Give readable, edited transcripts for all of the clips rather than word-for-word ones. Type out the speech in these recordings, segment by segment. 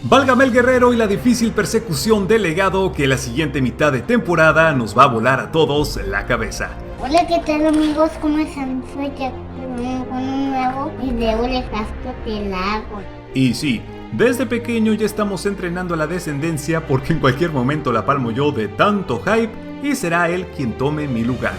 Válgame el guerrero y la difícil persecución del legado que la siguiente mitad de temporada nos va a volar a todos la cabeza. Hola, ¿qué tal amigos? ¿Cómo están? Soy Jack con un nuevo video de Casco del Lago. Y sí, desde pequeño ya estamos entrenando a la descendencia porque en cualquier momento la palmo yo de tanto hype y será él quien tome mi lugar.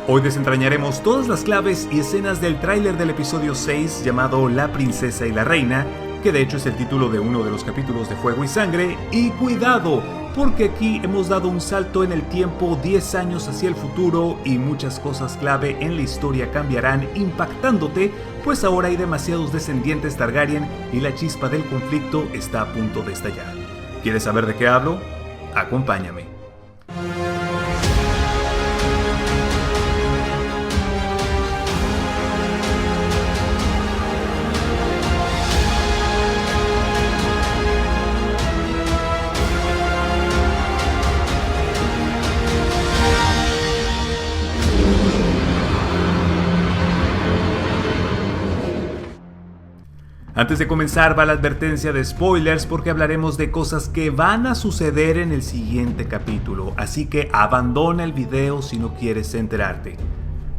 Hoy desentrañaremos todas las claves y escenas del tráiler del episodio 6 llamado La Princesa y la Reina, que de hecho es el título de uno de los capítulos de Fuego y Sangre, y cuidado, porque aquí hemos dado un salto en el tiempo 10 años hacia el futuro y muchas cosas clave en la historia cambiarán impactándote, pues ahora hay demasiados descendientes Targaryen y la chispa del conflicto está a punto de estallar. ¿Quieres saber de qué hablo? Acompáñame. Antes de comenzar va la advertencia de spoilers porque hablaremos de cosas que van a suceder en el siguiente capítulo, así que abandona el video si no quieres enterarte.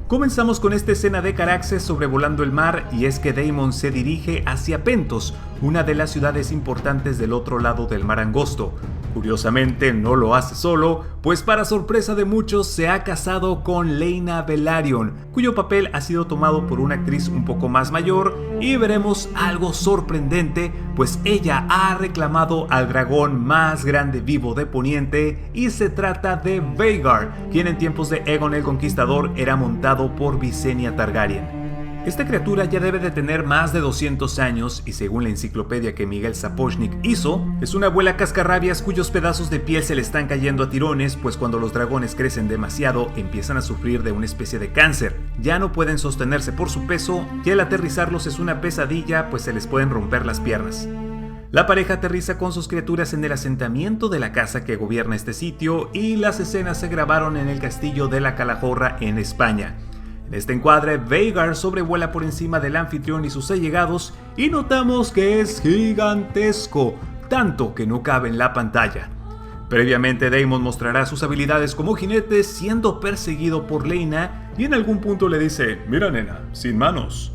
Comenzamos con esta escena de Caraxes sobrevolando el mar y es que Daemon se dirige hacia Pentos, una de las ciudades importantes del otro lado del mar angosto. Curiosamente no lo hace solo, pues para sorpresa de muchos se ha casado con Laena Velaryon, cuyo papel ha sido tomado por una actriz un poco más mayor, y veremos algo sorprendente, pues ella ha reclamado al dragón más grande vivo de Poniente y se trata de Vhagar, quien en tiempos de Aegon el Conquistador era montado por Visenya Targaryen. Esta criatura ya debe de tener más de 200 años y según la enciclopedia que Miguel Sapochnik hizo, es una abuela cascarrabias cuyos pedazos de piel se le están cayendo a tirones, pues cuando los dragones crecen demasiado empiezan a sufrir de una especie de cáncer. Ya no pueden sostenerse por su peso y al aterrizarlos es una pesadilla, pues se les pueden romper las piernas. La pareja aterriza con sus criaturas en el asentamiento de la casa que gobierna este sitio y las escenas se grabaron en el castillo de la Calahorra en España. En este encuadre, Vhagar sobrevuela por encima del anfitrión y sus allegados y notamos que es gigantesco, tanto que no cabe en la pantalla. Previamente, Daemon mostrará sus habilidades como jinete siendo perseguido por Laena y en algún punto le dice: "Mira nena, sin manos".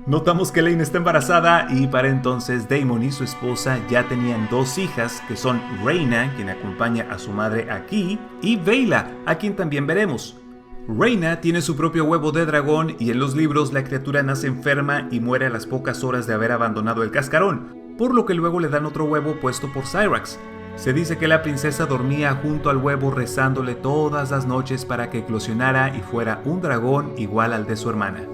Notamos que Laena está embarazada y para entonces Daemon y su esposa ya tenían dos hijas que son Rhaena, quien acompaña a su madre aquí, y Baela, a quien también veremos. Rhaena tiene su propio huevo de dragón y en los libros la criatura nace enferma y muere a las pocas horas de haber abandonado el cascarón, por lo que luego le dan otro huevo puesto por Syrax. Se dice que la princesa dormía junto al huevo rezándole todas las noches para que eclosionara y fuera un dragón igual al de su hermana.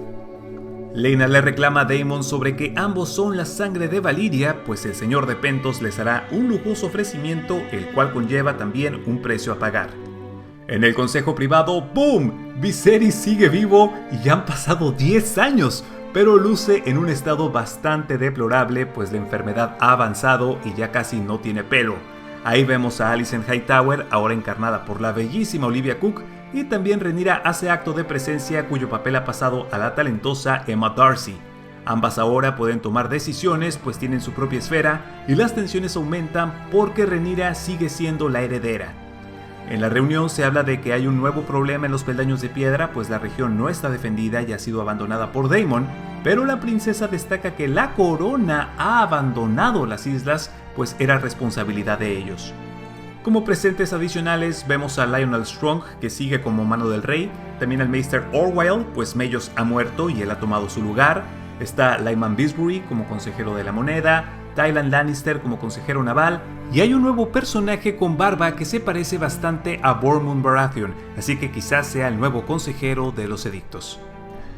Laena le reclama a Daemon sobre que ambos son la sangre de Valyria, pues el señor de Pentos les hará un lujoso ofrecimiento, el cual conlleva también un precio a pagar. En el consejo privado, ¡boom! Viserys sigue vivo y ya han pasado 10 años, pero luce en un estado bastante deplorable, pues la enfermedad ha avanzado y ya casi no tiene pelo. Ahí vemos a Alicent Hightower, ahora encarnada por la bellísima Olivia Cook, y también Rhaenyra hace acto de presencia cuyo papel ha pasado a la talentosa Emma Darcy. Ambas ahora pueden tomar decisiones, pues tienen su propia esfera, y las tensiones aumentan porque Rhaenyra sigue siendo la heredera. En la reunión se habla de que hay un nuevo problema en los peldaños de piedra, pues la región no está defendida y ha sido abandonada por Daemon, pero la princesa destaca que la corona ha abandonado las islas, pues era responsabilidad de ellos. Como presentes adicionales vemos a Lionel Strong, que sigue como mano del rey, también al Maester Orwyle, pues Mellos ha muerto y él ha tomado su lugar, está Lyman Bisbury como consejero de la moneda, Tyland Lannister como consejero naval, y hay un nuevo personaje con barba que se parece bastante a Bormund Baratheon, así que quizás sea el nuevo consejero de los edictos.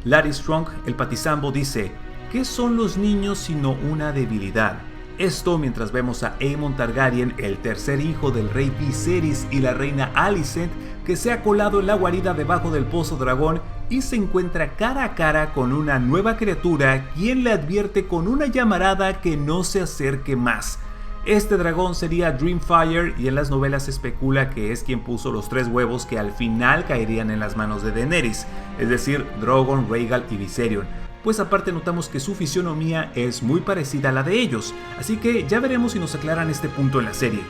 Larry Strong, el patizambo, dice: ¿qué son los niños sino una debilidad? Esto mientras vemos a Aemon Targaryen, el tercer hijo del rey Viserys y la reina Alicent, que se ha colado en la guarida debajo del Pozo Dragón y se encuentra cara a cara con una nueva criatura, quien le advierte con una llamarada que no se acerque más. Este dragón sería Dreamfire y en las novelas se especula que es quien puso los 3 huevos que al final caerían en las manos de Daenerys, es decir, Drogon, Rhaegal y Viserion. pues aparte notamos que su fisionomía es muy parecida a la de ellos, así que ya veremos si nos aclaran este punto en la serie.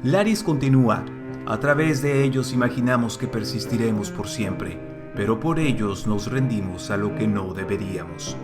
Larys continúa: a través de ellos imaginamos que persistiremos por siempre, pero por ellos nos rendimos a lo que no deberíamos.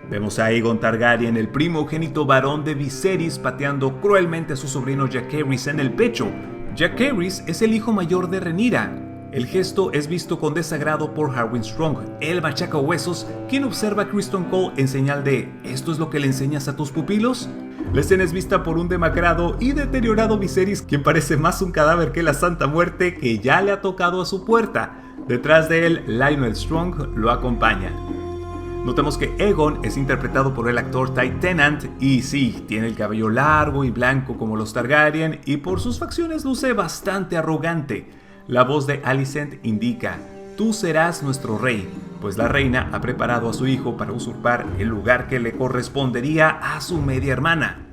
Vemos a Aegon Targaryen, el primogénito varón de Viserys, pateando cruelmente a su sobrino Jaehaerys en el pecho. Jaehaerys es el hijo mayor de Rhaenyra. El gesto es visto con desagrado por Harwin Strong, el machacahuesos, quien observa a Criston Cole en señal de ¿esto es lo que le enseñas a tus pupilos? La escena es vista por un demacrado y deteriorado Viserys, quien parece más un cadáver que la Santa Muerte que ya le ha tocado a su puerta. Detrás de él, Lyonel Strong lo acompaña. Notamos que Aegon es interpretado por el actor Ty Tennant y sí, tiene el cabello largo y blanco como los Targaryen y por sus facciones luce bastante arrogante. La voz de Alicent indica: tú serás nuestro rey, pues la reina ha preparado a su hijo para usurpar el lugar que le correspondería a su media hermana.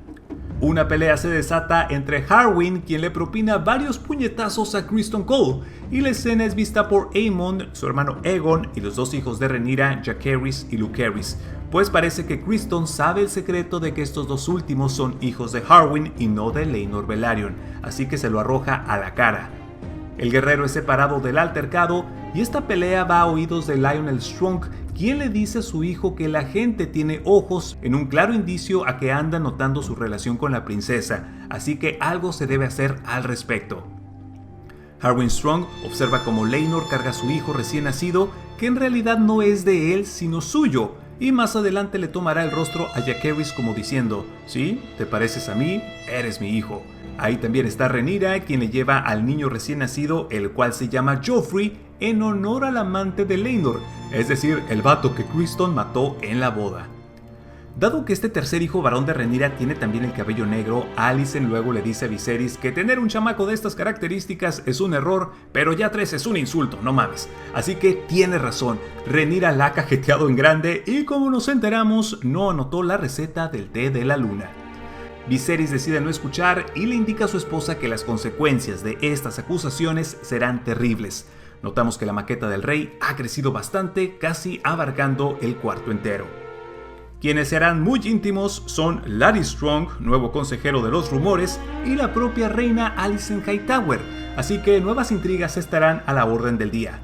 Una pelea se desata entre Harwin, quien le propina varios puñetazos a Criston Cole, y la escena es vista por Aemond, su hermano Aegon y los dos hijos de Rhaenyra, Jaehaerys y Lucerys, pues parece que Criston sabe el secreto de que estos dos últimos son hijos de Harwin y no de Laenor Velaryon, así que se lo arroja a la cara. El guerrero es separado del altercado y esta pelea va a oídos de Lyonel Strong, quien le dice a su hijo que la gente tiene ojos, en un claro indicio a que anda notando su relación con la princesa, así que algo se debe hacer al respecto. Harwin Strong observa cómo Laenor carga a su hijo recién nacido, que en realidad no es de él sino suyo, y más adelante le tomará el rostro a Jaehaerys como diciendo: ¿sí? ¿Te pareces a mí? Eres mi hijo. Ahí también está Rhaenyra, quien le lleva al niño recién nacido, el cual se llama Joffrey, en honor al amante de Laenor, es decir, el vato que Criston mató en la boda. Dado que este tercer hijo varón de Rhaenyra tiene también el cabello negro, Alicent luego le dice a Viserys que tener un chamaco de estas características es un error, pero ya 3 es un insulto, no mames. Así que tiene razón, Rhaenyra la ha cajeteado en grande y como nos enteramos, no anotó la receta del té de la luna. Viserys decide no escuchar y le indica a su esposa que las consecuencias de estas acusaciones serán terribles. Notamos que la maqueta del rey ha crecido bastante, casi abarcando el cuarto entero. Quienes serán muy íntimos son Larys Strong, nuevo consejero de los rumores, y la propia reina Alicent Hightower, así que nuevas intrigas estarán a la orden del día.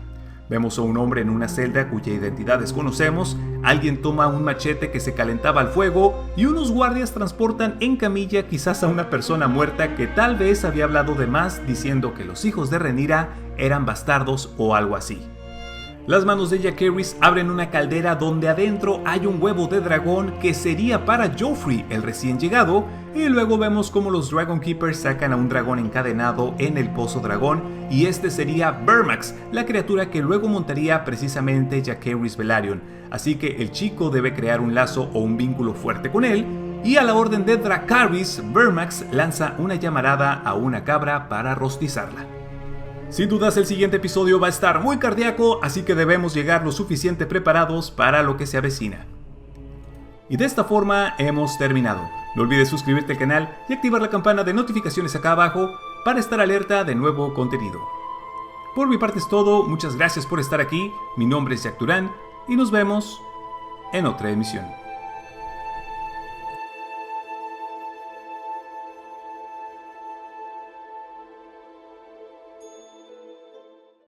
Vemos a un hombre en una celda cuya identidad desconocemos, alguien toma un machete que se calentaba al fuego y unos guardias transportan en camilla quizás a una persona muerta que tal vez había hablado de más diciendo que los hijos de Rhaenyra eran bastardos o algo así. Las manos de Jaehaerys abren una caldera donde adentro hay un huevo de dragón que sería para Joffrey, el recién llegado, y luego vemos como los Dragon Keepers sacan a un dragón encadenado en el pozo dragón, y este sería Vermax, la criatura que luego montaría precisamente Jaehaerys Velaryon, así que el chico debe crear un lazo o un vínculo fuerte con él, y a la orden de Dracarys, Vermax lanza una llamarada a una cabra para rostizarla. Sin dudas el siguiente episodio va a estar muy cardíaco, así que debemos llegar lo suficiente preparados para lo que se avecina. Y de esta forma hemos terminado. No olvides suscribirte al canal y activar la campana de notificaciones acá abajo para estar alerta de nuevo contenido. Por mi parte es todo, muchas gracias por estar aquí, mi nombre es Jack Durán y nos vemos en otra emisión.